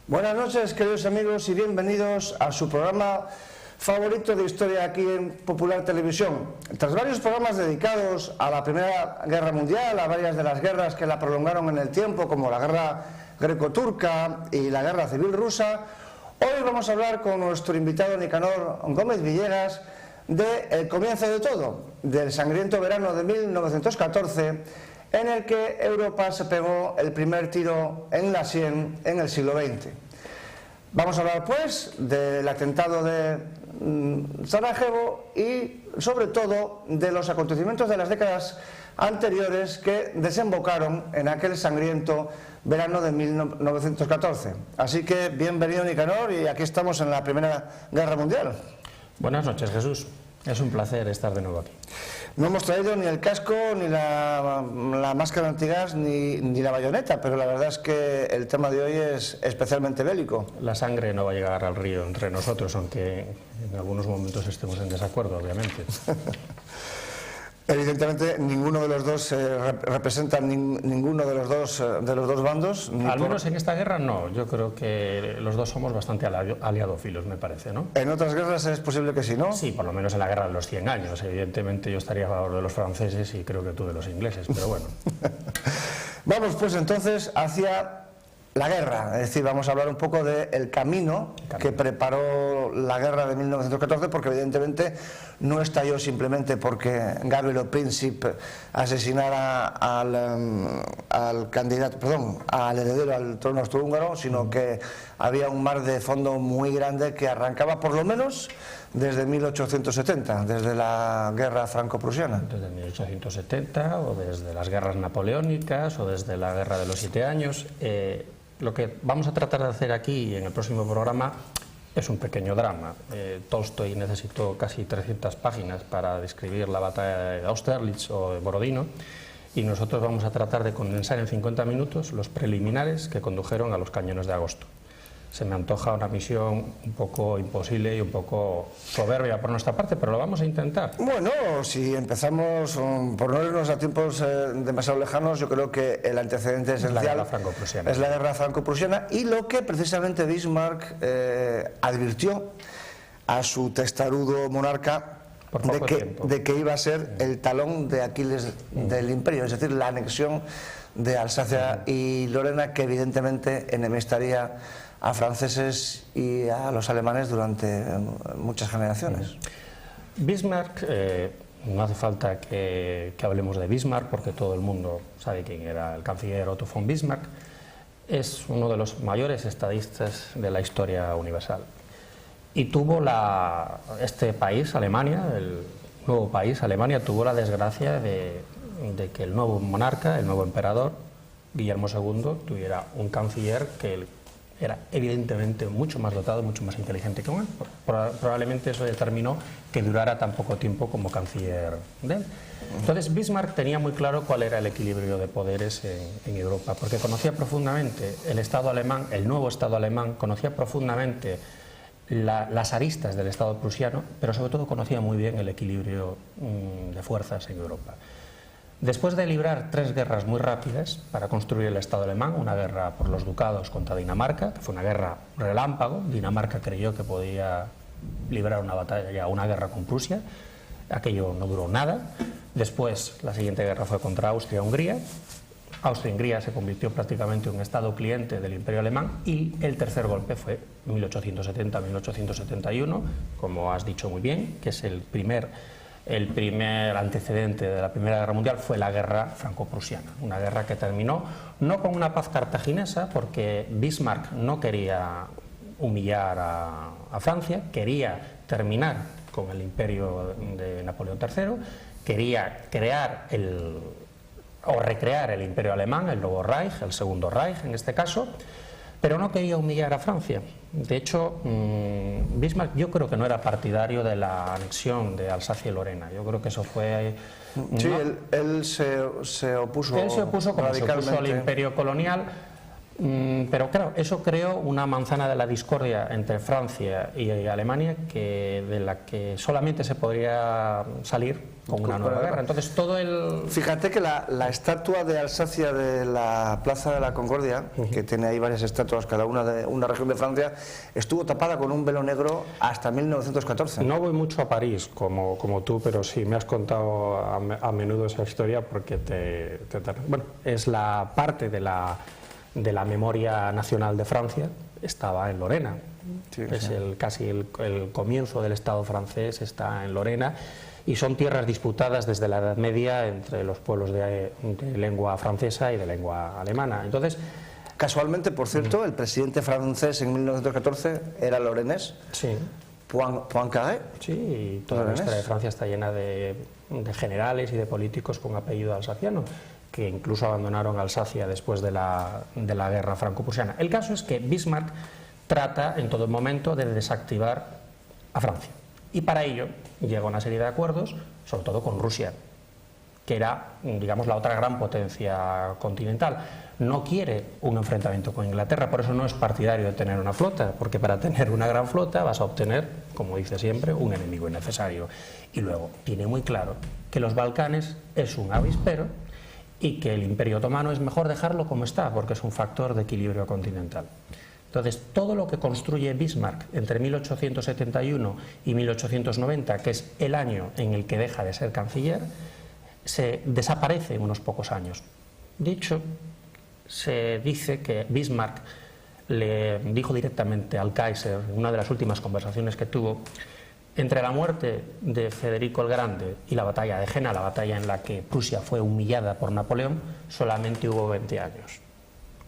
Buenas noches, queridos amigos, y bienvenidos a su programa favorito de historia aquí en Popular Televisión. Tras varios programas dedicados a la Primera Guerra Mundial, a varias de las guerras que la prolongaron en el tiempo, como la Guerra Greco-Turca y la Guerra Civil Rusa, hoy vamos a hablar con nuestro invitado Nicanor Gómez Villegas del comienzo de todo, del sangriento verano de 1914, en el que Europa se pegó el primer tiro en la sien en el siglo XX. Vamos a hablar pues del atentado de Sarajevo y sobre todo de los acontecimientos de las décadas anteriores que desembocaron en aquel sangriento verano de 1914. Así que bienvenido, Nicanor, y aquí estamos en la Primera Guerra Mundial. Buenas noches, Jesús. Es un placer estar de nuevo aquí. No hemos traído ni el casco, ni la máscara antigas, ni la bayoneta, pero la verdad es que el tema de hoy es especialmente bélico. La sangre no va a llegar al río entre nosotros, aunque en algunos momentos estemos en desacuerdo, obviamente. Evidentemente ninguno de los dos representa ninguno de los dos bandos. Al menos en esta guerra no, yo creo que los dos somos bastante aliadófilos, me parece, ¿no? En otras guerras es posible que sí, ¿no? Sí, por lo menos en la guerra de los 100 años, evidentemente yo estaría a favor de los franceses y creo que tú de los ingleses, pero bueno. Vamos pues entonces hacia la guerra, es decir, vamos a hablar un poco del camino que preparó la guerra de 1914, porque evidentemente no estalló simplemente porque Gavrilo Princip asesinara al candidato, perdón, al heredero al trono austrohúngaro, sino que había un mar de fondo muy grande que arrancaba por lo menos desde 1870, desde la guerra franco-prusiana. Desde 1870 o desde las guerras napoleónicas o desde la guerra de los 7 años. Lo que vamos a tratar de hacer aquí en el próximo programa es un pequeño drama. Tolstoy necesitó casi 300 páginas para describir la batalla de Austerlitz o de Borodino, y nosotros vamos a tratar de condensar en 50 minutos los preliminares que condujeron a los cañones de agosto. Se me antoja una misión un poco imposible y un poco soberbia por nuestra parte, pero lo vamos a intentar. Bueno, si empezamos, por no irnos a tiempos demasiado lejanos, yo creo que el antecedente esencial es la guerra franco-prusiana, y lo que precisamente Bismarck advirtió a su testarudo monarca de que iba a ser el talón de Aquiles del imperio, es decir, la anexión de Alsacia y Lorena, que evidentemente enemistaría a franceses y a los alemanes durante muchas generaciones. Bismarck, no hace falta que hablemos de Bismarck porque todo el mundo sabe quién era el canciller Otto von Bismarck. Es uno de los mayores estadistas de la historia universal y tuvo este país, Alemania, el nuevo país, Alemania, tuvo la desgracia de que el nuevo monarca, el nuevo emperador, Guillermo II, tuviera un canciller que era evidentemente mucho más dotado, mucho más inteligente que él. Probablemente eso determinó que durara tan poco tiempo como canciller de él. Entonces Bismarck tenía muy claro cuál era el equilibrio de poderes en Europa, porque conocía profundamente el Estado alemán, el nuevo Estado alemán, conocía profundamente las aristas del Estado prusiano, pero sobre todo conocía muy bien el equilibrio de fuerzas en Europa. Después de librar 3 guerras muy rápidas para construir el Estado alemán, una guerra por los ducados contra Dinamarca, que fue una guerra relámpago, Dinamarca creyó que podía librar una guerra con Prusia, aquello no duró nada. Después la siguiente guerra fue contra Austria-Hungría, Austria-Hungría se convirtió prácticamente en un Estado cliente del Imperio Alemán, y el tercer golpe fue 1870-1871, como has dicho muy bien, que es el primer antecedente de la Primera Guerra Mundial. Fue la guerra franco-prusiana, una guerra que terminó no con una paz cartaginesa, porque Bismarck no quería humillar a Francia, quería terminar con el imperio de Napoleón III, quería crear recrear el imperio alemán, el nuevo Reich, el segundo Reich en este caso, pero no quería humillar a Francia. De hecho, Bismarck yo creo que no era partidario de la anexión de Alsacia y Lorena. Yo creo que eso fue... Sí, él se opuso. Él se opuso como se opuso al imperio colonial, pero claro, eso creó una manzana de la discordia entre Francia y Alemania de la que solamente se podría salir con una nueva guerra. Entonces todo el... Fíjate que la estatua de Alsacia de la Plaza de la Concordia, que tiene ahí varias estatuas, cada una de una región de Francia, estuvo tapada con un velo negro hasta 1914. No voy mucho a París como tú, pero sí, me has contado a menudo esa historia porque bueno, es la parte de la memoria nacional de Francia, estaba en Lorena. Sí, es casi el comienzo del Estado francés, está en Lorena, y son tierras disputadas desde la Edad Media entre los pueblos de lengua francesa y de lengua alemana. Entonces, casualmente, por cierto, el presidente francés en 1914 era lorenés, sí. Poincaré. Sí, y toda la historia de Francia está llena de generales y de políticos con apellido alsaciano, que incluso abandonaron Alsacia después de la guerra franco-prusiana. El caso es que Bismarck trata en todo momento de desactivar a Francia. Y para ello llega una serie de acuerdos, sobre todo con Rusia, que era, digamos, la otra gran potencia continental. No quiere un enfrentamiento con Inglaterra, por eso no es partidario de tener una flota, porque para tener una gran flota vas a obtener, como dice siempre, un enemigo innecesario. Y luego tiene muy claro que los Balcanes es un avispero y que el Imperio Otomano es mejor dejarlo como está, porque es un factor de equilibrio continental. Entonces, todo lo que construye Bismarck entre 1871 y 1890, que es el año en el que deja de ser canciller, se desaparece en unos pocos años. De hecho, se dice que Bismarck le dijo directamente al Kaiser, en una de las últimas conversaciones que tuvo, entre la muerte de Federico el Grande y la batalla de Jena, la batalla en la que Prusia fue humillada por Napoleón, solamente hubo 20 años.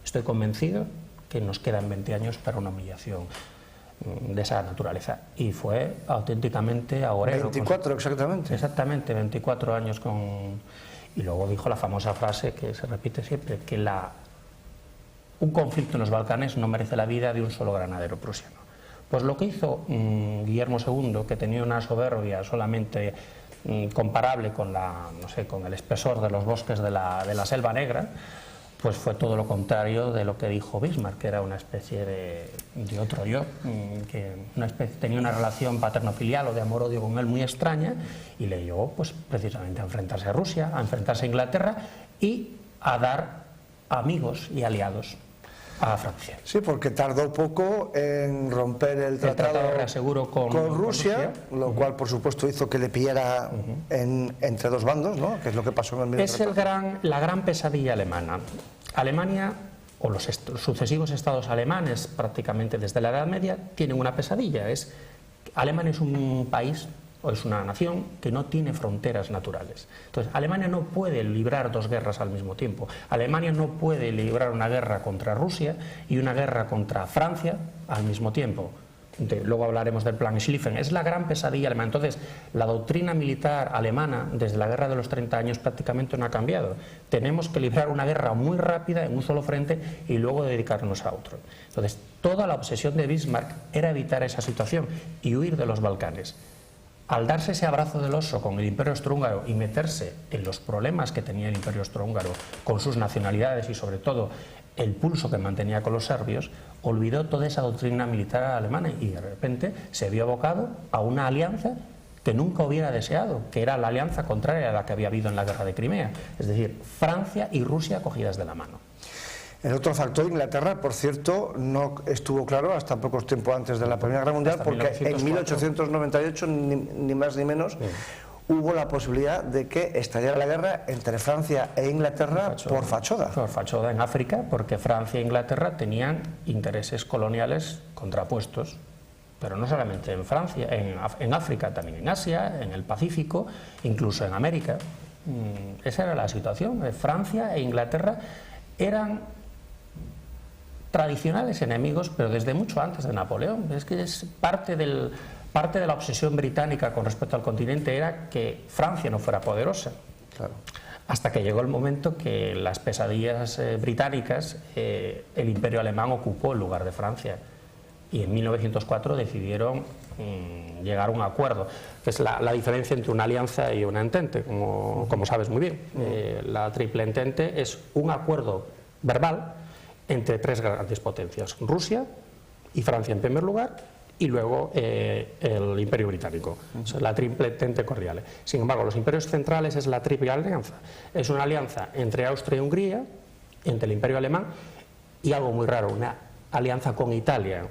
Estoy convencido que nos quedan 20 años para una humillación de esa naturaleza. Y fue auténticamente agorero. 24 exactamente. Exactamente, 24 años con... Y luego dijo la famosa frase que se repite siempre, que un conflicto en los Balcanes no merece la vida de un solo granadero prusiano. Pues lo que hizo Guillermo II, que tenía una soberbia solamente comparable con con el espesor de los bosques de la Selva Negra, pues fue todo lo contrario de lo que dijo Bismarck, que era una especie de otro yo, que tenía una relación paterno-filial o de amor-odio con él muy extraña, y le llevó pues precisamente a enfrentarse a Rusia, a enfrentarse a Inglaterra y a dar amigos y aliados a Francia. Sí, porque tardó poco en romper el tratado de reaseguro con Rusia, lo cual por supuesto hizo que le pillara entre dos bandos, ¿no? Que es lo que pasó en el Es la gran pesadilla alemana. Alemania, o los sucesivos estados alemanes, prácticamente desde la Edad Media, tienen una pesadilla. Alemania es un país, o es una nación, que no tiene fronteras naturales. Entonces, Alemania no puede librar dos guerras al mismo tiempo. Alemania no puede librar una guerra contra Rusia y una guerra contra Francia al mismo tiempo. Luego hablaremos del plan Schlieffen. Es la gran pesadilla alemana. Entonces, la doctrina militar alemana desde la guerra de los 30 años prácticamente no ha cambiado. Tenemos que librar una guerra muy rápida en un solo frente y luego dedicarnos a otro. Entonces, toda la obsesión de Bismarck era evitar esa situación y huir de los Balcanes. Al darse ese abrazo del oso con el Imperio Austrohúngaro y meterse en los problemas que tenía el Imperio Austrohúngaro con sus nacionalidades y sobre todo el pulso que mantenía con los serbios, olvidó toda esa doctrina militar alemana y de repente se vio abocado a una alianza que nunca hubiera deseado, que era la alianza contraria a la que había habido en la guerra de Crimea, es decir, Francia y Rusia cogidas de la mano. El otro factor, Inglaterra, por cierto, no estuvo claro hasta pocos tiempo antes de la Primera Guerra Mundial, porque en 1898, ni más ni menos, hubo la posibilidad de que estallara la guerra entre Francia e Inglaterra por Fachoda. Por Fachoda en África, porque Francia e Inglaterra tenían intereses coloniales contrapuestos, pero no solamente en Francia, en África, también en Asia, en el Pacífico, incluso en América. Esa era la situación. Francia e Inglaterra eran tradicionales enemigos, pero desde mucho antes de Napoleón. Es que es parte de la obsesión británica con respecto al continente era que Francia no fuera poderosa. Claro. hasta que llegó el momento que las pesadillas británicas, el Imperio alemán ocupó el lugar de Francia, y en 1904 decidieron llegar a un acuerdo, que es la diferencia entre una alianza y una entente, como sabes muy bien. La triple entente es un acuerdo verbal entre tres grandes potencias: Rusia y Francia en primer lugar, y luego el Imperio Británico. O sea, la triple entente cordiale. Sin embargo, los imperios centrales es la triple alianza. Es una alianza entre Austria y Hungría, entre el Imperio alemán, y algo muy raro, una alianza con Italia,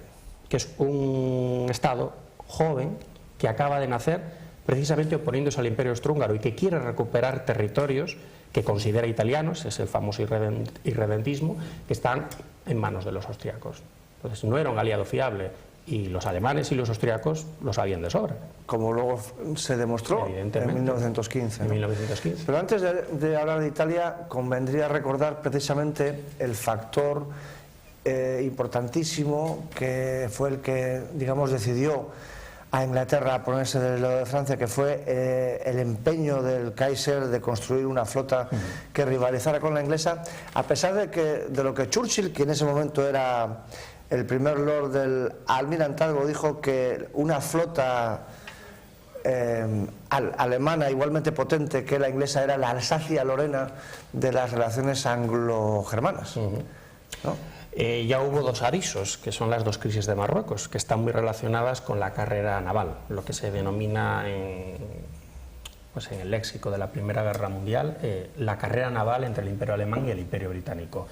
que es un estado joven que acaba de nacer precisamente oponiéndose al Imperio austrohúngaro y que quiere recuperar territorios que considera italianos, es el famoso irredentismo, que están en manos de los austriacos. Entonces no era un aliado fiable, y los alemanes y los austriacos lo sabían de sobra. Como luego se demostró en 1915. En 1915. Pero antes de hablar de Italia, convendría recordar precisamente el factor importantísimo que fue el que, digamos, decidió a Inglaterra ponerse del lado de Francia, que fue el empeño del Kaiser de construir una flota que rivalizara con la inglesa, a pesar de lo que Churchill, que en ese momento era el primer lord del almirantazgo, dijo que una flota alemana igualmente potente que la inglesa era la Alsacia-Lorena de las relaciones anglo-germanas, ¿no? Ya hubo dos avisos, que son las dos crisis de Marruecos, que están muy relacionadas con la carrera naval, lo que se denomina en el léxico de la Primera Guerra Mundial, la carrera naval entre el Imperio alemán y el Imperio británico.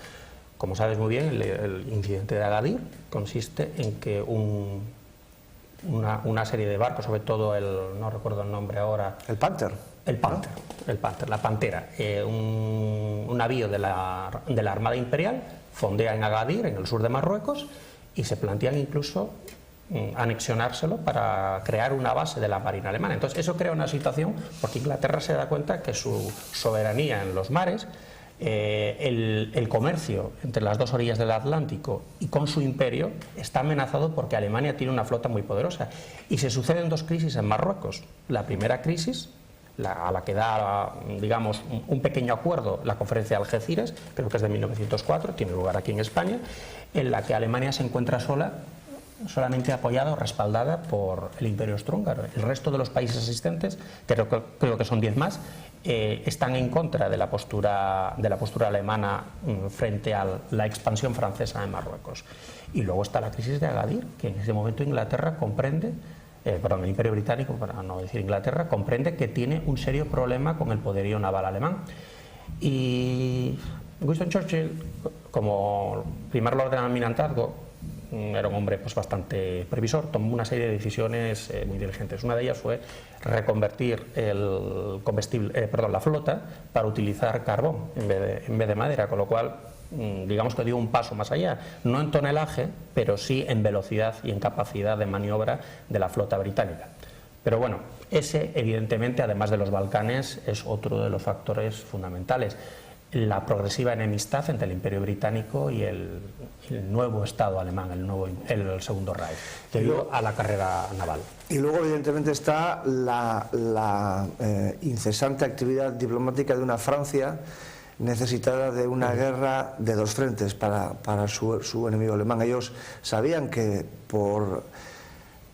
Como sabes muy bien, el incidente de Agadir consiste en que una serie de barcos, sobre todo no recuerdo el nombre ahora... El Panther. El Panther, la Pantera, un navío de la Armada Imperial fondea en Agadir, en el sur de Marruecos, y se plantean incluso anexionárselo para crear una base de la Marina alemana. Entonces eso crea una situación, porque Inglaterra se da cuenta que su soberanía en los mares, el comercio entre las dos orillas del Atlántico y con su imperio está amenazado, porque Alemania tiene una flota muy poderosa. Y se suceden dos crisis en Marruecos. La primera crisis, a la que da, digamos, un pequeño acuerdo la conferencia de Algeciras, creo que es de 1904, tiene lugar aquí en España, en la que Alemania se encuentra solamente apoyada o respaldada por el Imperio austrohúngaro. El resto de los países asistentes, creo que son 10 más, están en contra de la postura alemana frente a la expansión francesa en Marruecos. Y luego está la crisis de Agadir, que en ese momento Inglaterra comprende, el Imperio Británico, para no decir Inglaterra, comprende que tiene un serio problema con el poderío naval alemán. Y Winston Churchill, como primer lord del almirantazgo, era un hombre bastante previsor, tomó una serie de decisiones muy inteligentes. Una de ellas fue reconvertir la flota para utilizar carbón en vez de madera, con lo cual digamos que dio un paso más allá, no en tonelaje, pero sí en velocidad y en capacidad de maniobra de la flota británica. Pero bueno, ese evidentemente, además de los Balcanes, es otro de los factores fundamentales: la progresiva enemistad entre el Imperio Británico y el nuevo Estado alemán, el Segundo Reich, debido a la carrera naval. Y luego evidentemente está la incesante actividad diplomática de una Francia necesitada de una guerra de dos frentes para su enemigo alemán. Ellos sabían que por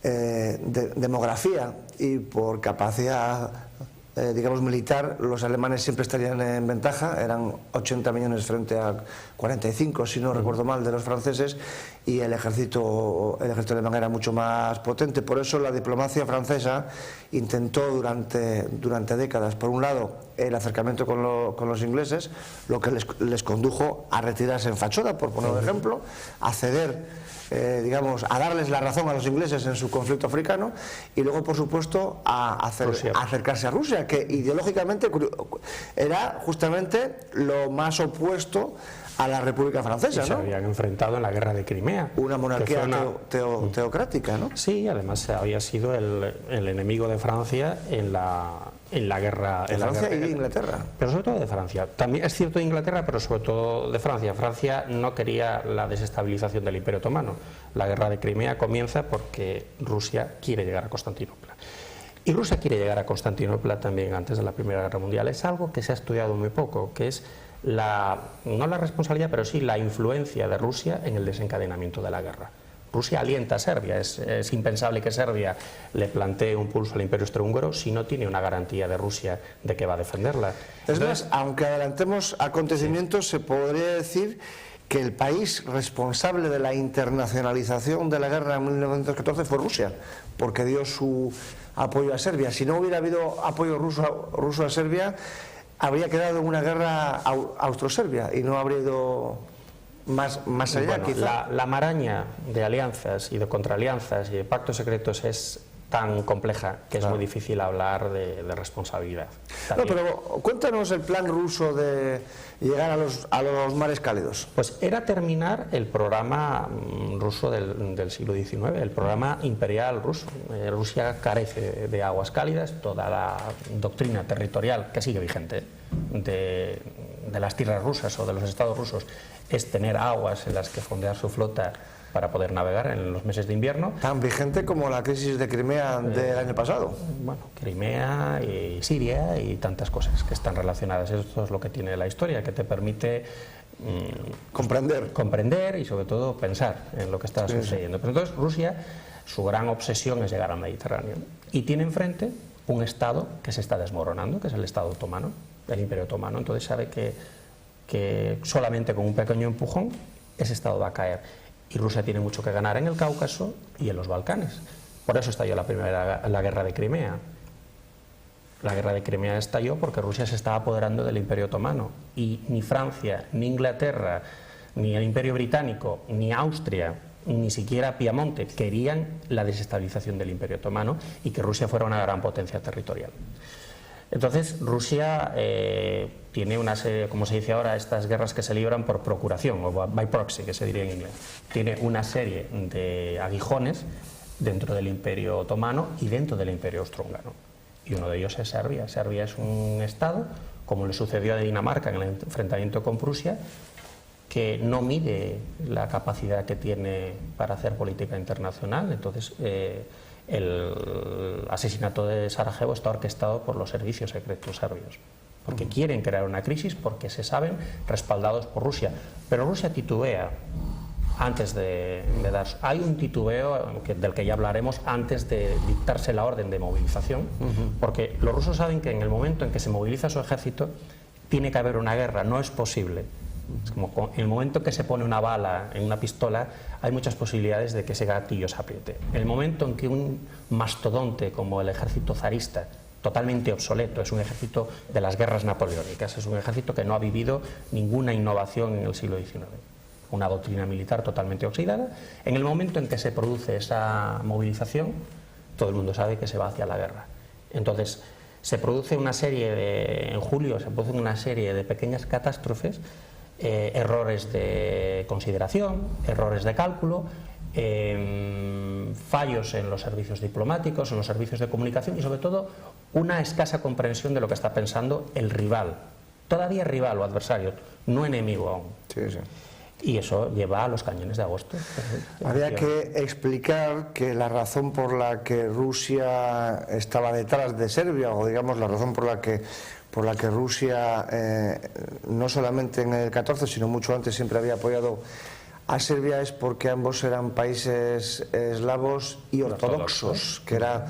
demografía y por capacidad digamos militar, los alemanes siempre estarían en ventaja. Eran 80 millones frente a 45, si no recuerdo mal, de los franceses, y el ejército alemán era mucho más potente. Por eso la diplomacia francesa intentó durante décadas, por un lado, el acercamiento con los ingleses, lo que les condujo a retirarse en fachoda, por poner un ejemplo, a ceder, digamos, a darles la razón a los ingleses en su conflicto africano, y luego, por supuesto, a acercarse a Rusia, que ideológicamente era justamente lo más opuesto a la República Francesa, ¿no? Se habían enfrentado en la guerra de Crimea. Una monarquía teocrática, ¿no? Sí, además había sido el enemigo de Francia en la guerra... De Francia y de Inglaterra. Pero sobre todo de Francia. También es cierto de Inglaterra, pero sobre todo de Francia. Francia no quería la desestabilización del Imperio Otomano. La guerra de Crimea comienza porque Rusia quiere llegar a Constantinopla. Y Rusia quiere llegar a Constantinopla también antes de la Primera Guerra Mundial. Es algo que se ha estudiado muy poco, que es no la responsabilidad, pero sí la influencia de Rusia en el desencadenamiento de la guerra. Rusia alienta a Serbia, es impensable que Serbia le plantee un pulso al Imperio Austrohúngaro si no tiene una garantía de Rusia de que va a defenderla. Entonces, aunque adelantemos acontecimientos, se podría decir que el país responsable de la internacionalización de la guerra en 1914 fue Rusia, porque dio su apoyo a Serbia. Si no hubiera habido apoyo ruso a Serbia, habría quedado en una guerra austro-serbia y no habría ido más allá. Bueno, quizá. la maraña de alianzas y de contraalianzas y de pactos secretos es tan compleja que es muy difícil hablar de responsabilidad. No, pero cuéntanos el plan ruso de llegar a los mares cálidos. Pues era terminar el programa ruso del siglo XIX, el programa imperial ruso. Rusia carece de aguas cálidas, toda la doctrina territorial que sigue vigente de las tierras rusas o de los estados rusos es tener aguas en las que fondear su flota para poder navegar en los meses de invierno. Tan vigente como la crisis de Crimea del año pasado. Bueno, Crimea y Siria y tantas cosas que están relacionadas. Esto es lo que tiene la historia, que te permite comprender y sobre todo pensar en lo que está sucediendo. Pero entonces Rusia, su gran obsesión es llegar al Mediterráneo y tiene enfrente un estado que se está desmoronando, que es el Estado otomano, el Imperio Otomano. Entonces sabe que solamente con un pequeño empujón ese estado va a caer. Y Rusia tiene mucho que ganar en el Cáucaso y en los Balcanes. Por eso estalló la guerra de Crimea. La guerra de Crimea estalló porque Rusia se estaba apoderando del Imperio Otomano y ni Francia, ni Inglaterra, ni el Imperio Británico, ni Austria, ni siquiera Piamonte querían la desestabilización del Imperio Otomano y que Rusia fuera una gran potencia territorial. Entonces Rusia tiene una serie, como se dice ahora, estas guerras que se libran por procuración, o by proxy, que se diría en inglés. Tiene una serie de aguijones dentro del Imperio Otomano y dentro del Imperio Austrohúngaro. Y uno de ellos es Serbia. Serbia es un estado, como le sucedió a Dinamarca en el enfrentamiento con Prusia, que no mide la capacidad que tiene para hacer política internacional. Entonces el asesinato de Sarajevo está orquestado por los servicios secretos serbios, porque quieren crear una crisis, porque se saben respaldados por Rusia. Pero Rusia titubea antes de dar. Hay un titubeo del que ya hablaremos antes de dictarse la orden de movilización, porque los rusos saben que en el momento en que se moviliza su ejército tiene que haber una guerra, no es posible. Es como en el momento que se pone una bala en una pistola, hay muchas posibilidades de que ese gatillo se apriete. En el momento en que un mastodonte como el ejército zarista, totalmente obsoleto, es un ejército de las guerras napoleónicas, es un ejército que no ha vivido ninguna innovación en el siglo XIX, una doctrina militar totalmente oxidada, en el momento en que se produce esa movilización, todo el mundo sabe que se va hacia la guerra. Entonces, se produce una serie en julio se produce una serie de pequeñas catástrofes, errores de consideración, errores de cálculo, fallos en los servicios diplomáticos, en los servicios de comunicación y sobre todo una escasa comprensión de lo que está pensando el rival, todavía rival o adversario, no enemigo aún. Sí, sí. Y eso lleva a los cañones de agosto. Habría que explicar que la razón por la que Rusia estaba detrás de Serbia, o digamos la razón por la que Rusia no solamente en el 14 sino mucho antes siempre había apoyado a Serbia, es porque ambos eran países eslavos y ortodoxos, que era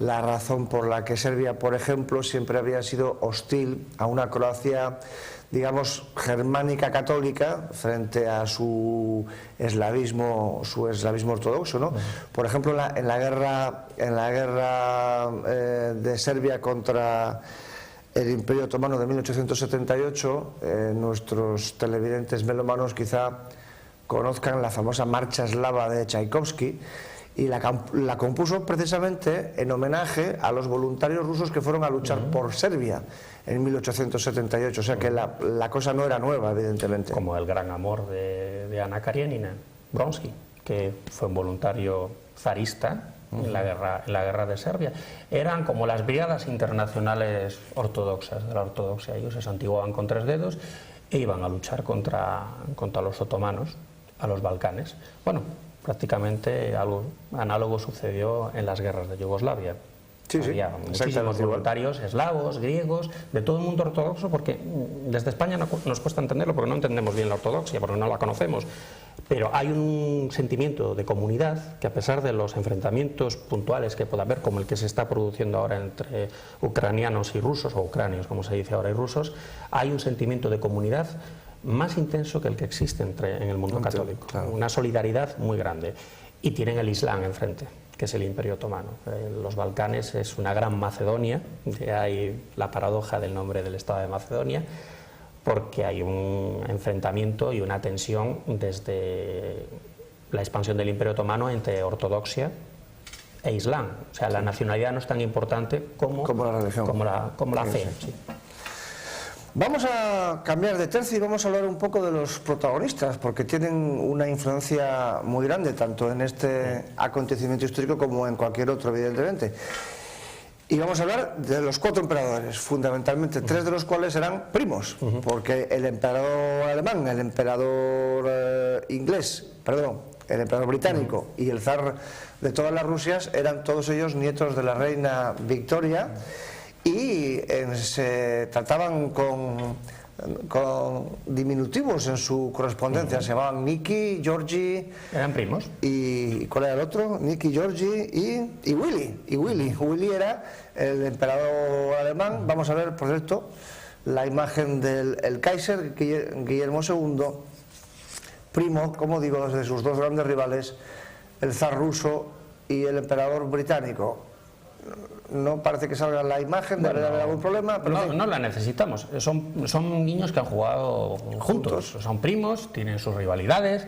la razón por la que Serbia, por ejemplo, siempre había sido hostil a una Croacia, digamos, germánica católica frente a su eslavismo ortodoxo, ¿no? Por ejemplo, en la guerra de Serbia contra el Imperio Otomano de 1878, nuestros televidentes melómanos quizá conozcan la famosa Marcha Eslava de Tchaikovsky, y la compuso precisamente en homenaje a los voluntarios rusos que fueron a luchar por Serbia en 1878, o sea que la cosa no era nueva, evidentemente. Como el gran amor de Ana Karenina, Bronsky, que fue un voluntario zarista en la guerra de Serbia. Eran como las brigadas internacionales ortodoxas de la ortodoxia. Ellos se santiguaban con 3 dedos e iban a luchar contra los otomanos a los Balcanes. Bueno, prácticamente algo análogo sucedió en las guerras de Yugoslavia. Había muchísimos voluntarios eslavos, griegos, de todo el mundo ortodoxo, porque desde España nos cuesta entenderlo, porque no entendemos bien la ortodoxia, porque no la conocemos, pero hay un sentimiento de comunidad que, a pesar de los enfrentamientos puntuales que pueda haber, como el que se está produciendo ahora entre ucranianos y rusos, o ucranios como se dice ahora y rusos, hay un sentimiento de comunidad más intenso que el que existe en el mundo católico, una solidaridad muy grande, y tienen el Islam enfrente, que es el Imperio Otomano. Los Balcanes es una gran Macedonia, de ahí la paradoja del nombre del Estado de Macedonia, porque hay un enfrentamiento y una tensión desde la expansión del Imperio Otomano entre ortodoxia e Islam. O sea, la nacionalidad no es tan importante como la religión, como la fe. Sí. Vamos a cambiar de tercio y vamos a hablar un poco de los protagonistas, porque tienen una influencia muy grande, tanto en este acontecimiento histórico como en cualquier otro, evidentemente. Y vamos a hablar de los 4 emperadores, fundamentalmente 3 de los cuales eran primos, porque el emperador alemán, el emperador el emperador británico y el zar de todas las Rusias eran todos ellos nietos de la reina Victoria, y se trataban con diminutivos en su correspondencia. Se llamaban Nicky, Georgie. Eran primos. ¿Y cuál era el otro? Nicky, Georgie y Willy. Willy era el emperador alemán. Vamos a ver, por cierto, la imagen del Kaiser Guillermo II, primo, como digo, de sus 2 grandes rivales, el zar ruso y el emperador británico. No parece que salga la imagen, debe haber algún problema, pero no la necesitamos. Son niños que han jugado juntos, son primos, tienen sus rivalidades,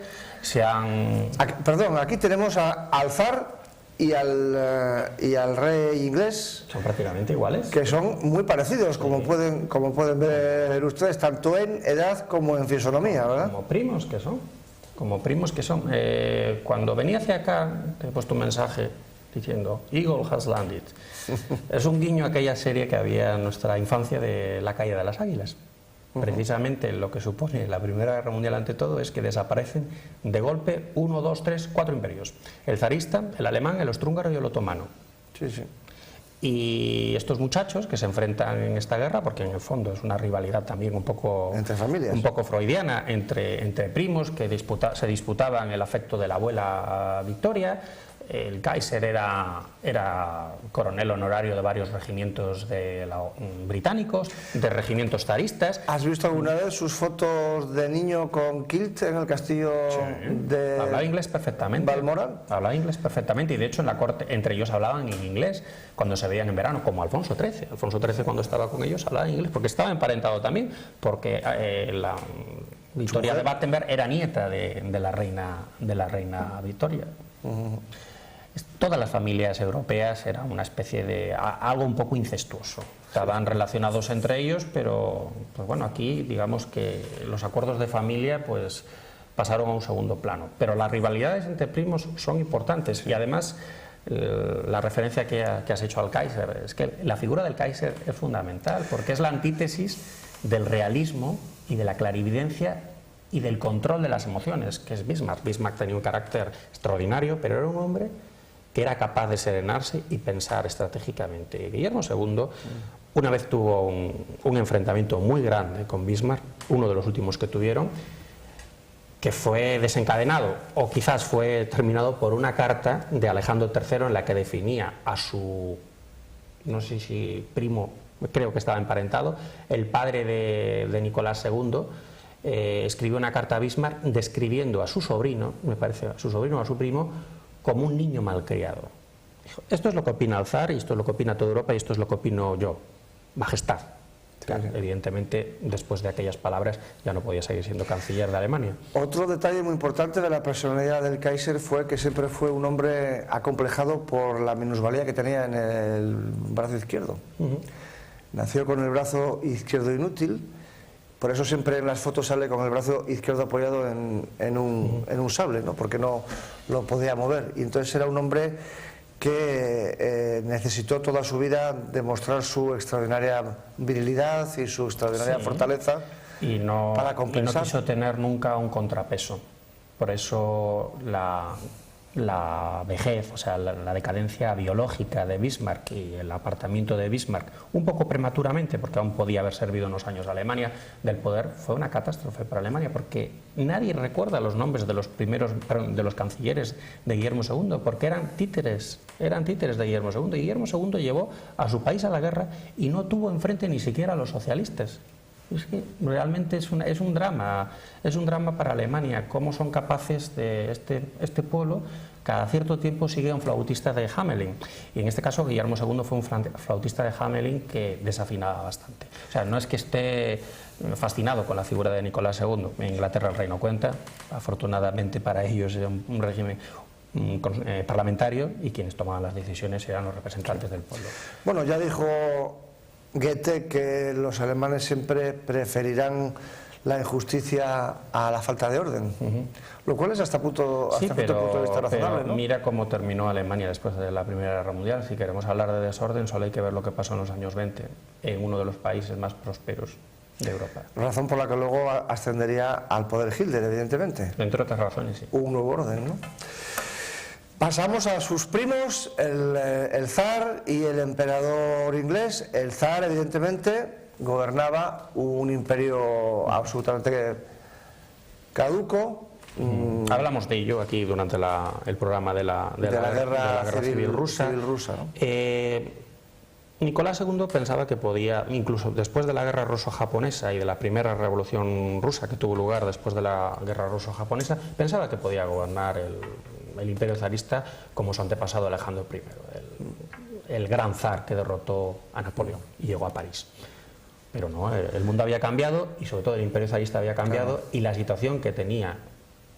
Aquí tenemos al zar y al rey inglés. Son prácticamente iguales. Que son muy parecidos, como pueden ver ustedes, tanto en edad como en fisonomía, ¿verdad? Como primos que son. Cuando venía hacia acá, te he puesto un mensaje diciendo Eagle has landed. Es un guiño a aquella serie que había en nuestra infancia de La caída de las águilas. Precisamente lo que supone la Primera Guerra Mundial, ante todo, es que desaparecen de golpe 1, 2, 3, 4 imperios: el zarista, el alemán, el austrohúngaro y el otomano. Sí, sí. Y estos muchachos que se enfrentan en esta guerra, porque en el fondo es una rivalidad también un poco entre familias, un poco freudiana, entre primos que se disputaban el afecto de la abuela Victoria. El Kaiser era coronel honorario de varios regimientos británicos, de regimientos zaristas. ¿Has visto alguna vez sus fotos de niño con kilt en el castillo de Hablaba inglés perfectamente. Balmoral? Hablaba inglés perfectamente, y de hecho en la corte entre ellos hablaban en inglés cuando se veían en verano, como Alfonso XIII. Alfonso XIII, cuando estaba con ellos, hablaba inglés, porque estaba emparentado también, porque la Victoria de Battenberg era nieta de la reina Victoria. Todas las familias europeas eran una especie de algo un poco incestuoso. Estaban relacionados entre ellos, pero pues bueno, aquí digamos que los acuerdos de familia pues pasaron a un segundo plano. Pero las rivalidades entre primos son importantes, y además la referencia que has hecho al Kaiser, es que la figura del Kaiser es fundamental, porque es la antítesis del realismo y de la clarividencia y del control de las emociones, que es Bismarck. Bismarck tenía un carácter extraordinario, pero era un hombre que era capaz de serenarse y pensar estratégicamente. Guillermo II una vez tuvo un enfrentamiento muy grande con Bismarck, uno de los últimos que tuvieron, que fue desencadenado, o quizás fue terminado por una carta de Alejandro III en la que definía a su, no sé si primo, creo que estaba emparentado, el padre de Nicolás II, escribió una carta a Bismarck describiendo a su sobrino, me parece, a su sobrino o a su primo, como un niño malcriado. Dijo, esto es lo que opina el zar, y esto es lo que opina toda Europa, y esto es lo que opino yo, majestad. Claro, evidentemente, después de aquellas palabras ya no podía seguir siendo canciller de Alemania. Otro detalle muy importante de la personalidad del Kaiser fue que siempre fue un hombre acomplejado por la minusvalía que tenía en el brazo izquierdo. Nació con el brazo izquierdo inútil, por eso siempre en las fotos sale con el brazo izquierdo apoyado en un sable, ¿no? Porque no lo podía mover, y entonces era un hombre que necesitó toda su vida demostrar su extraordinaria virilidad y su extraordinaria fortaleza para compensar. Y no quiso tener nunca un contrapeso. Por eso la vejez, o sea, la decadencia biológica de Bismarck y el apartamiento de Bismarck, un poco prematuramente, porque aún podía haber servido unos años a Alemania, del poder, fue una catástrofe para Alemania, porque nadie recuerda los nombres de los de los cancilleres de Guillermo II, porque eran títeres de Guillermo II, y Guillermo II llevó a su país a la guerra y no tuvo enfrente ni siquiera a los socialistas. Es que realmente es un drama para Alemania, cómo son capaces de este pueblo, cada cierto tiempo sigue un flautista de Hamelin, y en este caso Guillermo II fue un flautista de Hamelin que desafinaba bastante. O sea, no es que esté fascinado con la figura de Nicolás II, en Inglaterra el rey no cuenta, afortunadamente para ellos era un régimen parlamentario, y quienes tomaban las decisiones eran los representantes del pueblo. Bueno, ya dijo Goethe que los alemanes siempre preferirán la injusticia a la falta de orden, lo cual es hasta cierto punto de vista razonable, pero ¿no? Mira cómo terminó Alemania después de la Primera Guerra Mundial. Si queremos hablar de desorden, solo hay que ver lo que pasó en los años 20 en uno de los países más prósperos de Europa. Razón por la que luego ascendería al poder Hitler, evidentemente. Entre otras razones, sí. Un nuevo orden, ¿no? Pasamos a sus primos, el zar y el emperador inglés. El zar, evidentemente, gobernaba un imperio absolutamente caduco. Hablamos de ello aquí durante el programa de la guerra civil rusa. ¿No? Nicolás II pensaba que podía, incluso después de la guerra ruso-japonesa y de la primera revolución rusa que tuvo lugar después de la guerra ruso-japonesa, pensaba que podía gobernar el imperio zarista como su antepasado Alejandro I, el gran zar que derrotó a Napoleón y llegó a París. Pero no, el mundo había cambiado, y sobre todo el imperio zarista había cambiado, y la situación que tenía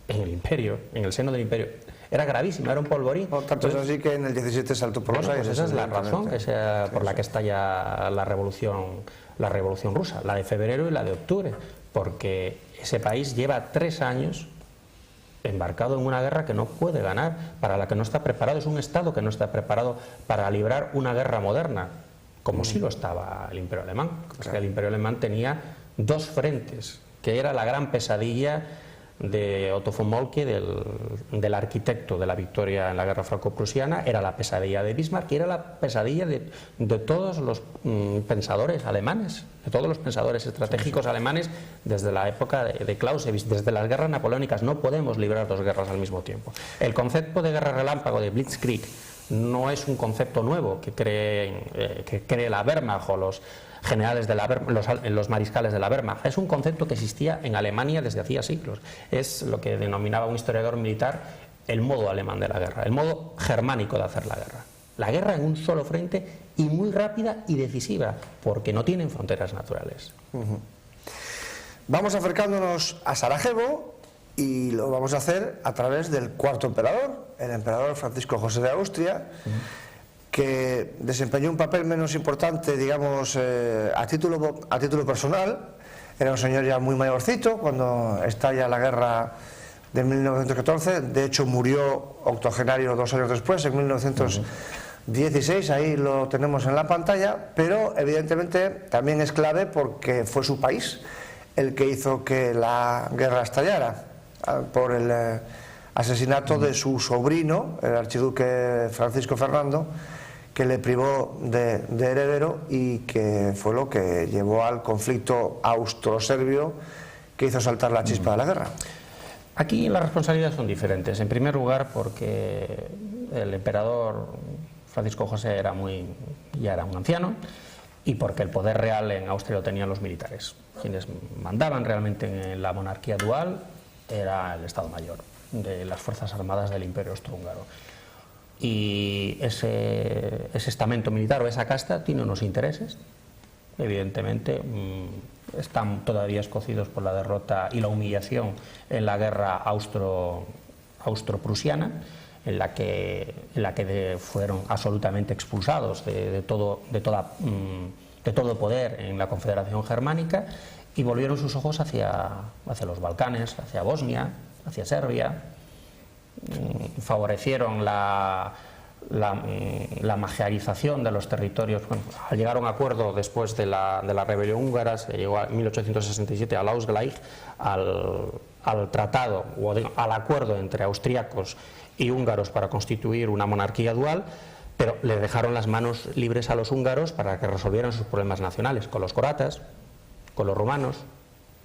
en el imperio, en el seno del imperio, era gravísima, era un polvorín. Tanto es así que en el 17 saltó por los aires. Pues esa es la razón por la que estalla la revolución rusa, la de febrero y la de octubre, porque ese país lleva 3 años embarcado en una guerra que no puede ganar, para la que no está preparado. Es un Estado que no está preparado para librar una guerra moderna, como sí lo estaba el Imperio Alemán. Claro. El Imperio Alemán tenía 2 frentes, que era la gran pesadilla de Otto von Moltke, del arquitecto de la victoria en la guerra franco-prusiana, era la pesadilla de Bismarck, y era la pesadilla de todos los pensadores alemanes, de todos los pensadores estratégicos alemanes desde la época de Clausewitz, desde las guerras napoleónicas. No podemos librar 2 guerras al mismo tiempo. El concepto de guerra relámpago, de Blitzkrieg, no es un concepto nuevo que cree la Wehrmacht o los generales de la Wehrmacht, los mariscales de la Wehrmacht. Es un concepto que existía en Alemania desde hacía siglos. Es lo que denominaba un historiador militar el modo alemán de la guerra, el modo germánico de hacer la guerra. La guerra en un solo frente, y muy rápida y decisiva, porque no tienen fronteras naturales. Vamos acercándonos a Sarajevo, y lo vamos a hacer a través del cuarto emperador, el emperador Francisco José de Austria, que desempeñó un papel menos importante, digamos, a título personal. Era un señor ya muy mayorcito cuando estalla la guerra de 1914, de hecho murió octogenario 2 años después, en 1916, ahí lo tenemos en la pantalla, pero evidentemente también es clave porque fue su país el que hizo que la guerra estallara, por el asesinato de su sobrino, el archiduque Francisco Fernando, que le privó de heredero, y que fue lo que llevó al conflicto austro-serbio que hizo saltar la chispa de la guerra. Aquí las responsabilidades son diferentes. En primer lugar, porque el emperador Francisco José ya era un anciano, y porque el poder real en Austria lo tenían los militares. Quienes mandaban realmente en la monarquía dual era el Estado Mayor de las Fuerzas Armadas del Imperio Austrohúngaro. Y ese estamento militar o esa casta tiene unos intereses, evidentemente. Están todavía escocidos por la derrota y la humillación en la guerra austro-prusiana, en la que fueron absolutamente expulsados de todo poder en la Confederación Germánica, y volvieron sus ojos hacia los Balcanes, hacia Bosnia, hacia Serbia. Favorecieron la magiarización de los territorios. Bueno, llegaron a acuerdo después de la rebelión húngara, se llegó en 1867 al Ausgleich, a al tratado o al acuerdo entre austríacos y húngaros para constituir una monarquía dual, pero le dejaron las manos libres a los húngaros para que resolvieran sus problemas nacionales, con los croatas, con los rumanos.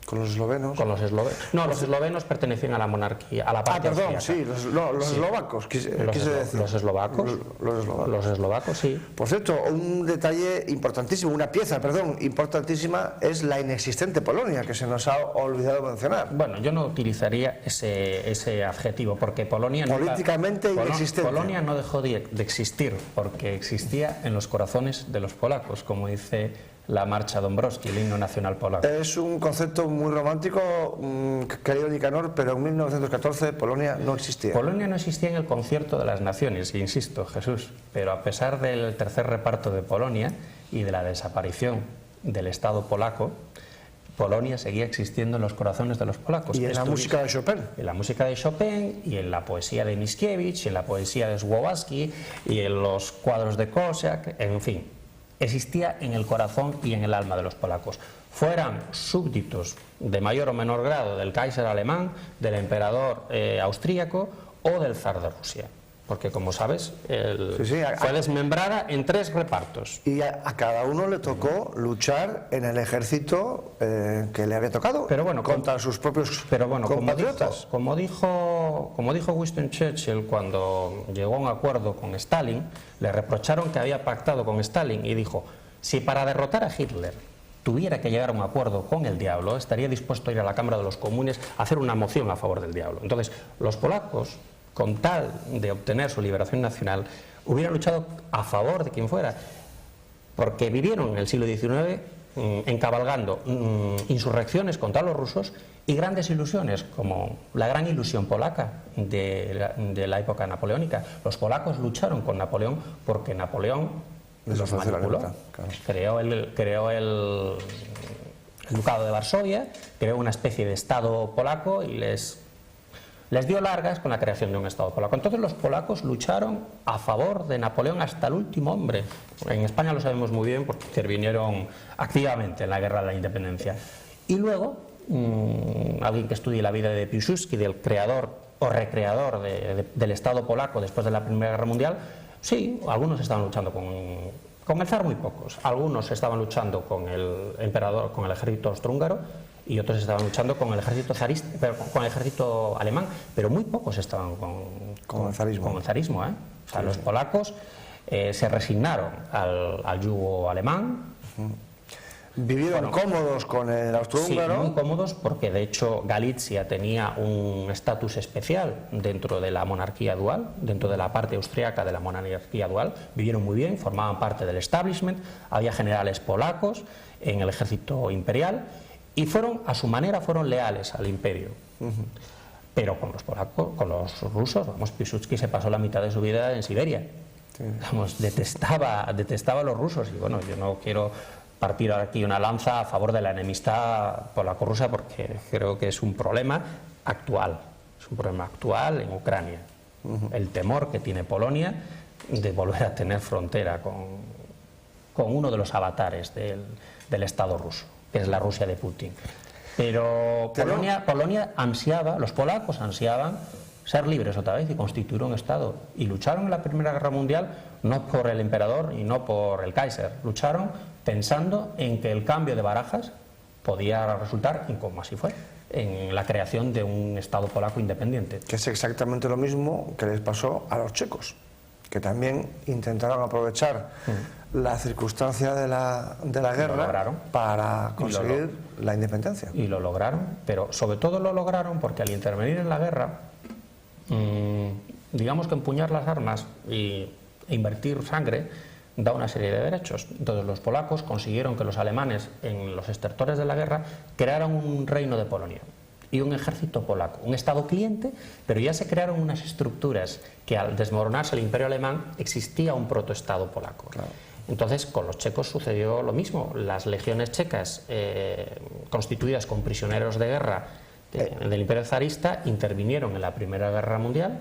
¿Con los eslovenos? Con los eslovenos. No, los eslovenos pertenecían a la monarquía, a la parte perdón, austríaca. sí, los eslovacos, quise decir. Los eslovacos. Los eslovacos, sí. Por cierto, un detalle importantísimo, una pieza, perdón, importantísima, es la inexistente Polonia, que se nos ha olvidado mencionar. Bueno, yo no utilizaría ese adjetivo, porque Polonia... Políticamente inexistente. Polonia no dejó de existir, porque existía en los corazones de los polacos, como dice la marcha Dąbrowski, el himno nacional polaco. Es un concepto muy romántico, querido Nicanor, pero en 1914 Polonia no existía. Polonia no existía en el concierto de las naciones, insisto, Jesús, pero a pesar del tercer reparto de Polonia y de la desaparición del Estado polaco, Polonia seguía existiendo en los corazones de los polacos. Y en la música de Chopin. En la música de Chopin, y en la poesía de Mickiewicz, y en la poesía de Słowacki, y en los cuadros de Korczak, en fin. Existía en el corazón y en el alma de los polacos. Fueran súbditos de mayor o menor grado del Kaiser alemán, del emperador austríaco o del zar de Rusia. Porque, como sabes, fue desmembrada en 3 repartos. Y a cada uno le tocó luchar en el ejército que le había tocado, pero bueno, contra sus propios compatriotas. Como dijo Winston Churchill cuando llegó a un acuerdo con Stalin, le reprocharon que había pactado con Stalin y dijo: si para derrotar a Hitler tuviera que llegar a un acuerdo con el diablo, estaría dispuesto a ir a la Cámara de los Comunes a hacer una moción a favor del diablo. Entonces, los polacos, con tal de obtener su liberación nacional, hubieran luchado a favor de quien fuera, porque vivieron en el siglo XIX encabalgando insurrecciones contra los rusos y grandes ilusiones, como la gran ilusión polaca de la época napoleónica. Los polacos lucharon con Napoleón porque Napoleón los manipuló, claro. creó el Ducado de Varsovia, creó una especie de Estado polaco y les dio largas con la creación de un Estado polaco. Entonces los polacos lucharon a favor de Napoleón hasta el último hombre. En España lo sabemos muy bien porque intervinieron activamente en la Guerra de la Independencia. Y luego, alguien que estudie la vida de Piłsudski, del creador o recreador del Estado polaco después de la Primera Guerra Mundial, sí, algunos estaban luchando con el zar, muy pocos. Algunos estaban luchando con el emperador, con el ejército austrohúngaro, y otros estaban luchando con el ejército zarista, con el ejército alemán, pero muy pocos estaban con el zarismo. O sea, los polacos se resignaron al yugo alemán. Vivieron cómodos con el austrohúngaro. Sí, muy cómodos, porque de hecho Galicia tenía un estatus especial dentro de la monarquía dual, dentro de la parte austríaca de la monarquía dual. Vivieron muy bien, formaban parte del establishment, había generales polacos en el ejército imperial y a su manera fueron leales al imperio. Pero con los polacos, con los rusos, Piłsudski se pasó la mitad de su vida en Siberia. Sí. Detestaba a los rusos, y bueno, yo no quiero partir aquí una lanza a favor de la enemistad polaco-rusa, porque creo que es un problema actual. Es un problema actual en Ucrania. El temor que tiene Polonia de volver a tener frontera con uno de los avatares del Estado ruso, que es la Rusia de Putin. Pero Polonia ansiaba, los polacos ansiaban ser libres otra vez y constituir un Estado. Y lucharon en la Primera Guerra Mundial no por el emperador y no por el Kaiser. Lucharon pensando en que el cambio de barajas podía resultar, y como así fue, en la creación de un Estado polaco independiente. Que es exactamente lo mismo que les pasó a los checos, que también intentaron aprovechar la circunstancia de la guerra para conseguir la independencia. Y lo lograron, pero sobre todo lo lograron porque al intervenir en la guerra, digamos que empuñar las armas e invertir sangre da una serie de derechos. Entonces los polacos consiguieron que los alemanes, en los estertores de la guerra, crearan un reino de Polonia y un ejército polaco, un estado cliente, pero ya se crearon unas estructuras que al desmoronarse el imperio alemán existía un protoestado polaco. Claro. Entonces con los checos sucedió lo mismo. Las legiones checas, constituidas con prisioneros de guerra del imperio zarista, intervinieron en la Primera Guerra Mundial,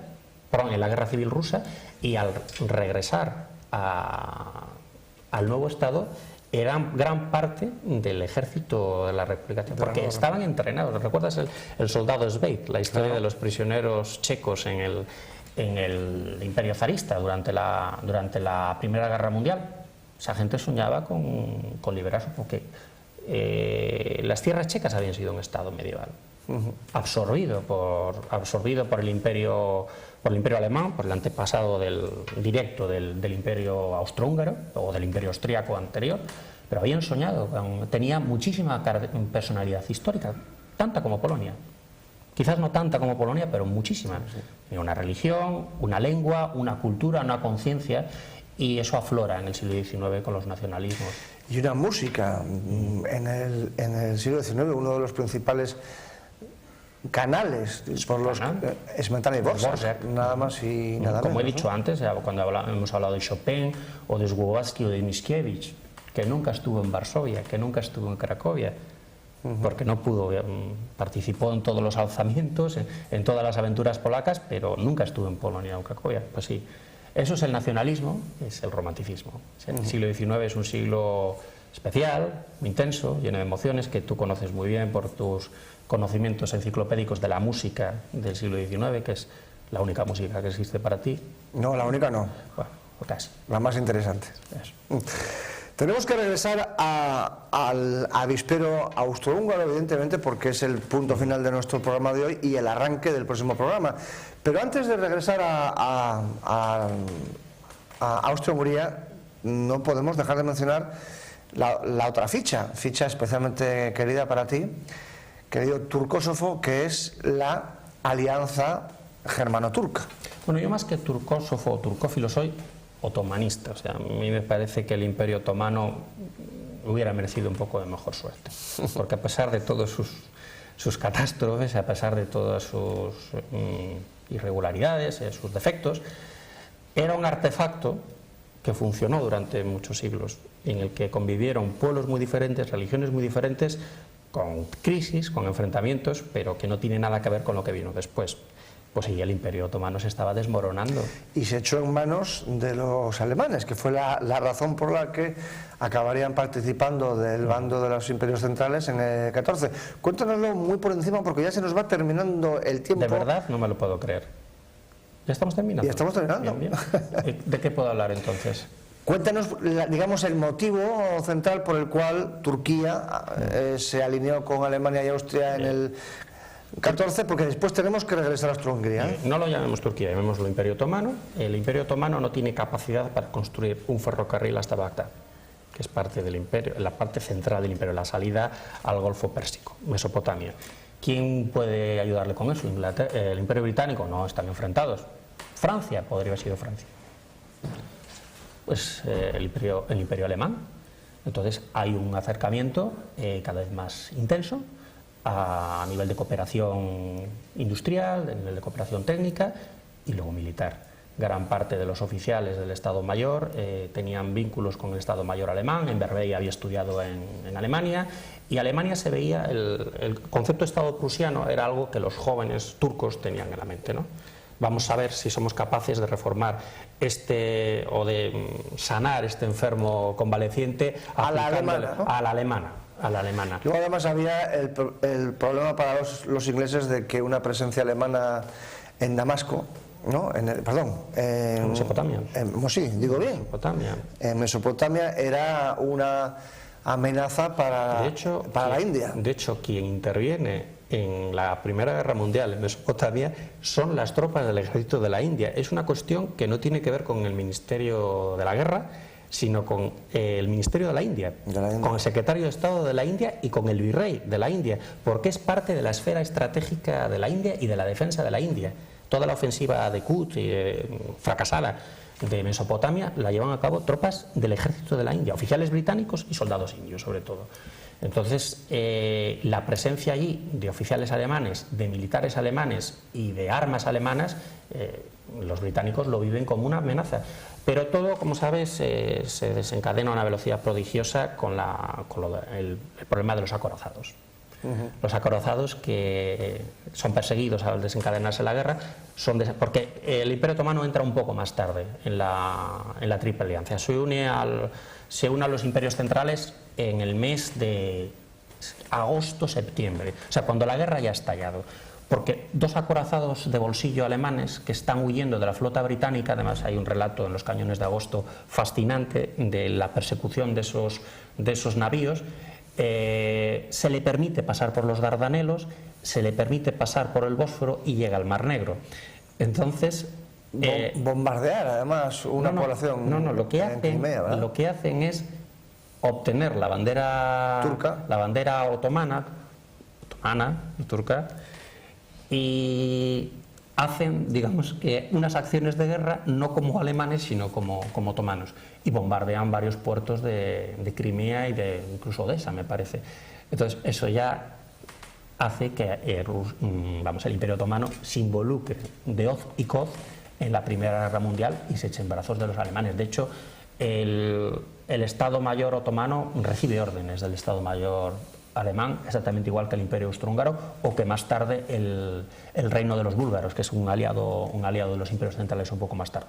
en la Guerra Civil Rusa, y al regresar al nuevo Estado eran gran parte del ejército de la República Checa, porque estaban entrenados. ¿Recuerdas el soldado Svejt, la historia de los prisioneros checos en el Imperio zarista durante la Primera Guerra Mundial? Esa gente soñaba con liberarse, porque las tierras checas habían sido un estado medieval, absorbido por el imperio alemán, por el antepasado directo del imperio austrohúngaro o del imperio austríaco anterior, pero habían soñado, tenía muchísima personalidad histórica, tanta como Polonia. Quizás no tanta como Polonia, pero muchísima. Tenía una religión, una lengua, una cultura, una conciencia, y eso aflora en el siglo XIX con los nacionalismos. Y una música. En el siglo XIX, uno de los principales canales por los Smetana y Dvořák, nada más y nada menos. Como he dicho antes, cuando hemos hablado de Chopin o de Słowacki o de Mickiewicz, que nunca estuvo en Varsovia, que nunca estuvo en Cracovia, porque no pudo, participó en todos los alzamientos, en todas las aventuras polacas, pero nunca estuvo en Polonia o en Cracovia. Pues sí, eso es el nacionalismo, es el romanticismo. El siglo XIX es un siglo especial, muy intenso, lleno de emociones, que tú conoces muy bien por tus conocimientos enciclopédicos de la música del siglo XIX, que es la única música que existe para ti. No, la única no. Bueno, casi. La más interesante. Eso. Tenemos que regresar al avispero austrohúngaro, evidentemente, porque es el punto final de nuestro programa de hoy y el arranque del próximo programa. Pero antes de regresar a Austria-Hungría, no podemos dejar de mencionar la otra ficha especialmente querida para ti, querido turcósofo, que es la alianza germano-turca. Bueno, yo más que turcósofo o turcófilo soy otomanista. O sea, a mí me parece que el Imperio Otomano hubiera merecido un poco de mejor suerte, porque a pesar de todas sus catástrofes, a pesar de todas sus irregularidades, sus defectos, era un artefacto que funcionó durante muchos siglos, en el que convivieron pueblos muy diferentes, religiones muy diferentes, con crisis, con enfrentamientos, pero que no tiene nada que ver con lo que vino después. Pues sí, el Imperio Otomano se estaba desmoronando. Y se echó en manos de los alemanes, que fue la razón por la que acabarían participando del bando de los imperios centrales en el 14. Cuéntanoslo muy por encima, porque ya se nos va terminando el tiempo. De verdad, no me lo puedo creer. ¿Ya estamos terminando? Ya estamos terminando. Bien, bien. ¿De qué puedo hablar entonces? Cuéntanos, digamos, el motivo central por el cual Turquía se alineó con Alemania y Austria en el 14, porque después tenemos que regresar a Austria-Hungría. No lo llamemos Turquía, llamémoslo Imperio Otomano. El Imperio Otomano no tiene capacidad para construir un ferrocarril hasta Bagdad, que es parte del imperio, la parte central del imperio, la salida al Golfo Pérsico, Mesopotamia. ¿Quién puede ayudarle con eso? El Imperio Británico. No, están enfrentados. Francia, podría haber sido Francia. Pues el imperio alemán. Entonces hay un acercamiento cada vez más intenso a nivel de cooperación industrial, a nivel de cooperación técnica y luego militar. Gran parte de los oficiales del Estado Mayor tenían vínculos con el Estado Mayor alemán. Envervey había estudiado en Alemania, y Alemania se veía, el concepto de Estado prusiano era algo que los jóvenes turcos tenían en la mente, ¿no? Vamos a ver si somos capaces de reformar o de sanar este enfermo convaleciente a la alemana, ¿no? a la alemana. Luego además había el problema para los ingleses de que una presencia alemana en Damasco, ¿no? En Mesopotamia. Sí, digo bien. Mesopotamia. En Mesopotamia era una amenaza para la India. De hecho, quien interviene en la Primera Guerra Mundial en Mesopotamia son las tropas del ejército de la India. Es una cuestión que no tiene que ver con el Ministerio de la Guerra, sino con el Ministerio de la India, con el secretario de Estado de la India y con el virrey de la India, porque es parte de la esfera estratégica de la India y de la defensa de la India. Toda la ofensiva de Quds, fracasada, de Mesopotamia, la llevan a cabo tropas del ejército de la India, oficiales británicos y soldados indios sobre todo. Entonces, la presencia allí de oficiales alemanes, de militares alemanes y de armas alemanas, los británicos lo viven como una amenaza. Pero todo, como sabes, se desencadena a una velocidad prodigiosa con el problema de los acorazados. Los acorazados que son perseguidos al desencadenarse la guerra porque el Imperio Otomano entra un poco más tarde en la Triple Alianza. Se une a los imperios centrales en el mes de agosto-septiembre, o sea, cuando la guerra ya ha estallado. Porque dos acorazados de bolsillo alemanes que están huyendo de la flota británica, además hay un relato en los cañones de agosto fascinante de la persecución de esos navíos, se le permite pasar por los Dardanelos, se le permite pasar por el Bósforo y llega al Mar Negro. Entonces... bombardear además una población lo que hacen es obtener la bandera turca, la bandera otomana y turca, y hacen, digamos, que unas acciones de guerra no como alemanes sino como otomanos, y bombardean varios puertos de Crimea y incluso Odessa, me parece. Entonces eso ya hace que el Imperio Otomano se involucre de hoz y coz en la Primera Guerra Mundial y se eche en brazos de los alemanes. De hecho, el Estado Mayor otomano recibe órdenes del Estado Mayor alemán, exactamente igual que el Imperio Austrohúngaro o que más tarde el Reino de los Búlgaros, que es un aliado de los imperios centrales un poco más tarde.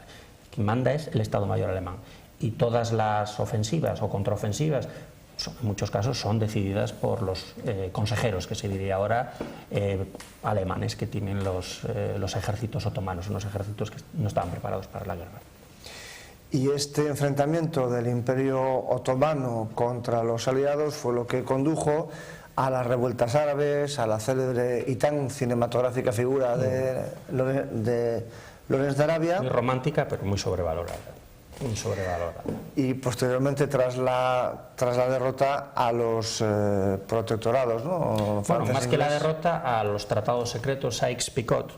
Quien manda es el Estado Mayor alemán, y todas las ofensivas o contraofensivas en muchos casos son decididas por los consejeros, que se diría ahora, alemanes, que tienen los ejércitos otomanos, unos ejércitos que no estaban preparados para la guerra. Y este enfrentamiento del Imperio Otomano contra los aliados fue lo que condujo a las revueltas árabes, a la célebre y tan cinematográfica figura de Lorenz de Arabia. Muy romántica, pero muy sobrevalorada. Y posteriormente, tras la derrota, a los protectorados, ¿no? Bueno, más que la derrota, a los tratados secretos Sykes-Picot,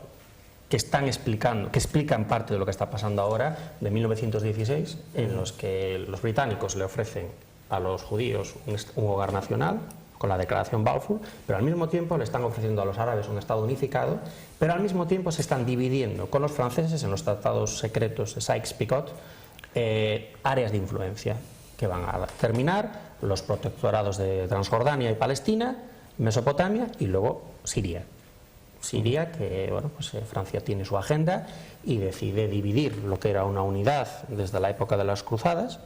que explican parte de lo que está pasando ahora, de 1916, en los que los británicos le ofrecen a los judíos un hogar nacional, con la declaración Balfour, pero al mismo tiempo le están ofreciendo a los árabes un Estado unificado, pero al mismo tiempo se están dividiendo con los franceses en los tratados secretos de Sykes-Picot áreas de influencia que van a terminar los protectorados de Transjordania y Palestina, Mesopotamia y luego Siria, que bueno, pues Francia tiene su agenda y decide dividir lo que era una unidad desde la época de las cruzadas,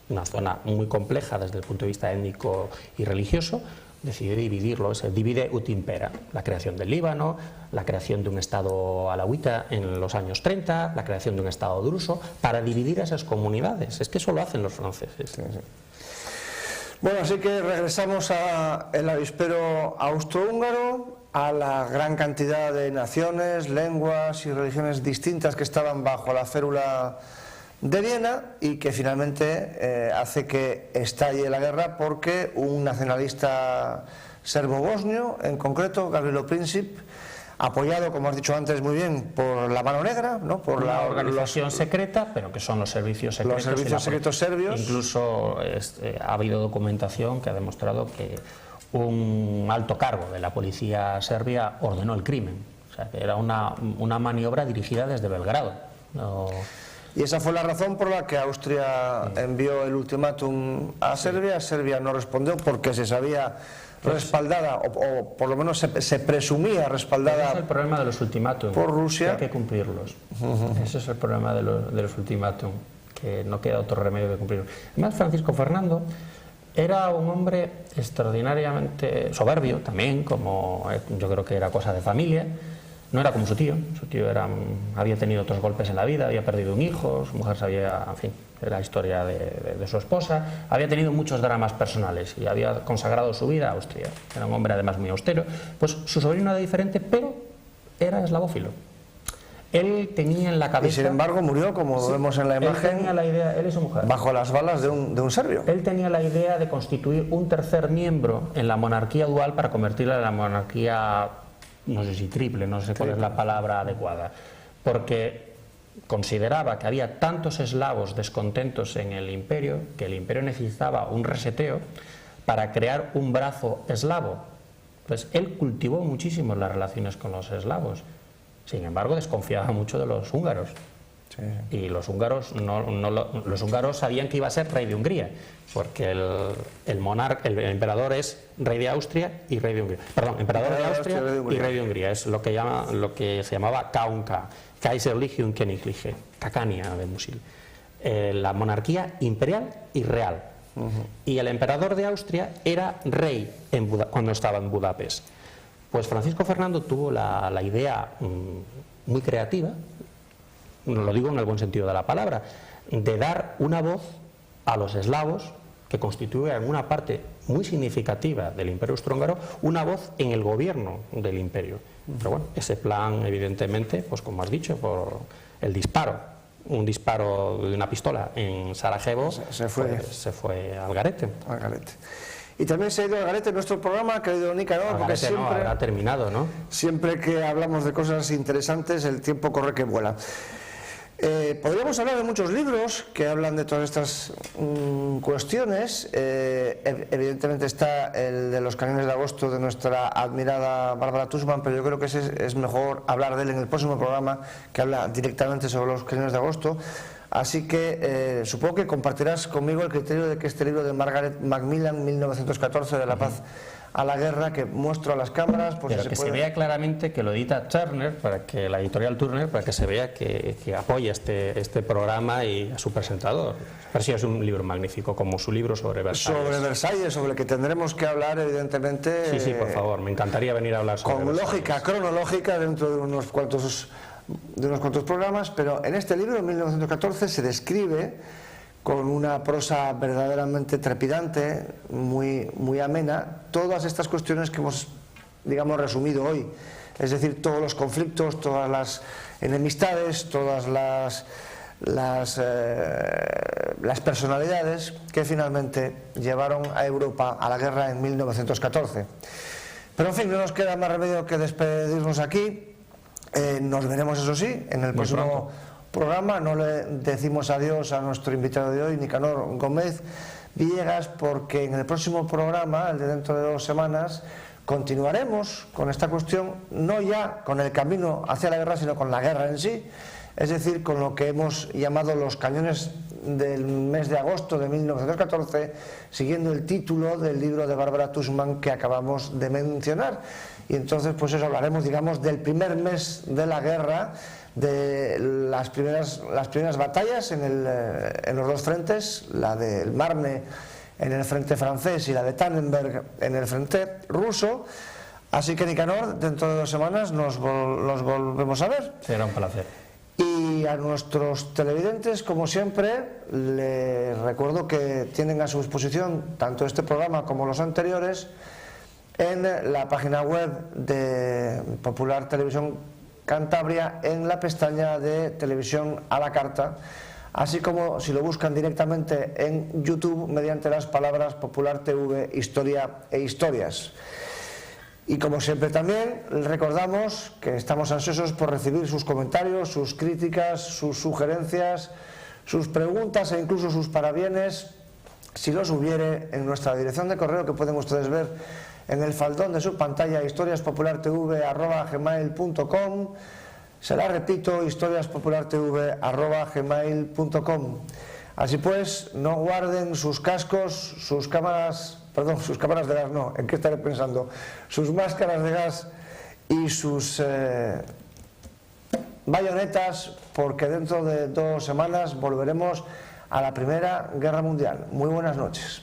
una zona muy compleja desde el punto de vista étnico y religioso. Decide dividirlo, se divide ut impera, la creación del Líbano, la creación de un Estado alawita en los años 30, la creación de un Estado druso, para dividir a esas comunidades. Es que eso lo hacen los franceses. Sí. Bueno, así que regresamos al avispero austrohúngaro, a la gran cantidad de naciones, lenguas y religiones distintas que estaban bajo la férula de Viena, y que finalmente hace que estalle la guerra porque un nacionalista serbo-bosnio, en concreto Gavrilo Princip, apoyado, como has dicho antes muy bien, por la Mano Negra, ¿no? Por la organización secreta, pero que son los servicios secretos. Los servicios secretos serbios. Incluso ha habido documentación que ha demostrado que un alto cargo de la policía serbia ordenó el crimen. O sea, que era una maniobra dirigida desde Belgrado. Y esa fue la razón por la que Austria envió el ultimátum a Serbia. Serbia no respondió porque se sabía respaldada, o por lo menos se presumía respaldada. Ese es el problema de los ultimátums, por Rusia. Que hay que cumplirlos. Ese es el problema de los ultimátums, que no queda otro remedio que cumplirlos. Además, Francisco Fernando era un hombre extraordinariamente soberbio también, como yo creo que era cosa de familia. No era como su tío había tenido otros golpes en la vida, había perdido un hijo, su mujer sabía, en fin, la historia de su esposa, había tenido muchos dramas personales y había consagrado su vida a Austria. Era un hombre además muy austero. Pues su sobrino era diferente, pero era eslavófilo. Él tenía en la cabeza... Y sin embargo murió, como vemos en la imagen, él tenía la idea, él y su mujer, bajo las balas de un serbio. Él tenía la idea de constituir un tercer miembro en la monarquía dual para convertirla en la monarquía, no sé si triple, no sé cuál es la palabra adecuada, porque consideraba que había tantos eslavos descontentos en el imperio que el imperio necesitaba un reseteo para crear un brazo eslavo. Entonces él cultivó muchísimo las relaciones con los eslavos, sin embargo desconfiaba mucho de los húngaros. Sí. Y los húngaros los húngaros sabían que iba a ser rey de Hungría, porque el emperador es rey de Austria y rey de Hungría. Perdón, emperador de Austria y rey de Hungría. Es lo que se llamaba Kaunka, Kaiserliche und Königliche, Kakania de Musil. La monarquía imperial y real. Y el emperador de Austria era rey cuando estaba en Budapest. Pues Francisco Fernando tuvo la idea muy creativa, lo digo en el buen sentido de la palabra, de dar una voz a los eslavos, que constituían una parte muy significativa del Imperio Austrohúngaro, una voz en el gobierno del imperio. Pero bueno, ese plan, evidentemente, pues como has dicho, por el disparo, un disparo de una pistola en Sarajevo, se fue al garete. Y también se ha ido al garete nuestro programa, querido Nicanor, porque siempre, ha terminado, ¿no? Siempre que hablamos de cosas interesantes, el tiempo corre que vuela. Podríamos hablar de muchos libros que hablan de todas estas cuestiones. Evidentemente está el de los cañones de agosto de nuestra admirada Bárbara Tuchman, pero yo creo que es mejor hablar de él en el próximo programa, que habla directamente sobre los cañones de agosto. Así que supongo que compartirás conmigo el criterio de que este libro de Margaret Macmillan, 1914, de la paz a la guerra, que muestro a las cámaras, pues pero que se vea claramente que lo edita Turner, para que la editorial Turner, para que se vea que apoya este programa y a su presentador. Pero sí, es un libro magnífico, como su libro sobre Versalles. Sobre Versalles, sobre el que tendremos que hablar, evidentemente. Sí, por favor, me encantaría venir a hablar sobre con Versalles. Lógica cronológica dentro de unos cuantos programas, pero en este libro, en 1914, se describe con una prosa verdaderamente trepidante, muy amena, todas estas cuestiones que hemos, digamos, resumido hoy. Es decir, todos los conflictos, todas las enemistades, todas las personalidades que finalmente llevaron a Europa a la guerra en 1914. Pero en fin, no nos queda más remedio que despedirnos aquí. Nos veremos, eso sí, en el próximo programa. No le decimos adiós a nuestro invitado de hoy, Nicanor Gómez Villegas, porque en el próximo programa, el de dentro de 2 semanas, continuaremos con esta cuestión, no ya con el camino hacia la guerra, sino con la guerra en sí, es decir, con lo que hemos llamado los cañones del mes de agosto de 1914, siguiendo el título del libro de Bárbara Tuchman que acabamos de mencionar. Y entonces, pues eso, hablaremos, digamos, del primer mes de la guerra, de las primeras batallas en los 2 frentes, la del Marne en el frente francés y la de Tannenberg en el frente ruso. Así que, Nicanor, dentro de 2 semanas nos volvemos a ver. Será un placer. Y a nuestros televidentes, como siempre, les recuerdo que tienen a su disposición tanto este programa como los anteriores en la página web de Popular Televisión Cantabria, en la pestaña de televisión a la carta, así como si lo buscan directamente en YouTube mediante las palabras Popular TV, Historia e Historias. Y como siempre también les recordamos que estamos ansiosos por recibir sus comentarios, sus críticas, sus sugerencias, sus preguntas e incluso sus parabienes, si los hubiere, en nuestra dirección de correo que pueden ustedes ver en el faldón de su pantalla, historiaspopulartv@gmail.com. Se la repito, historiaspopulartv@gmail.com. Así pues, no guarden sus cascos, sus cámaras de gas no, ¿en qué estaré pensando? Sus máscaras de gas y sus bayonetas, porque dentro de 2 semanas volveremos a la Primera Guerra Mundial. Muy buenas noches.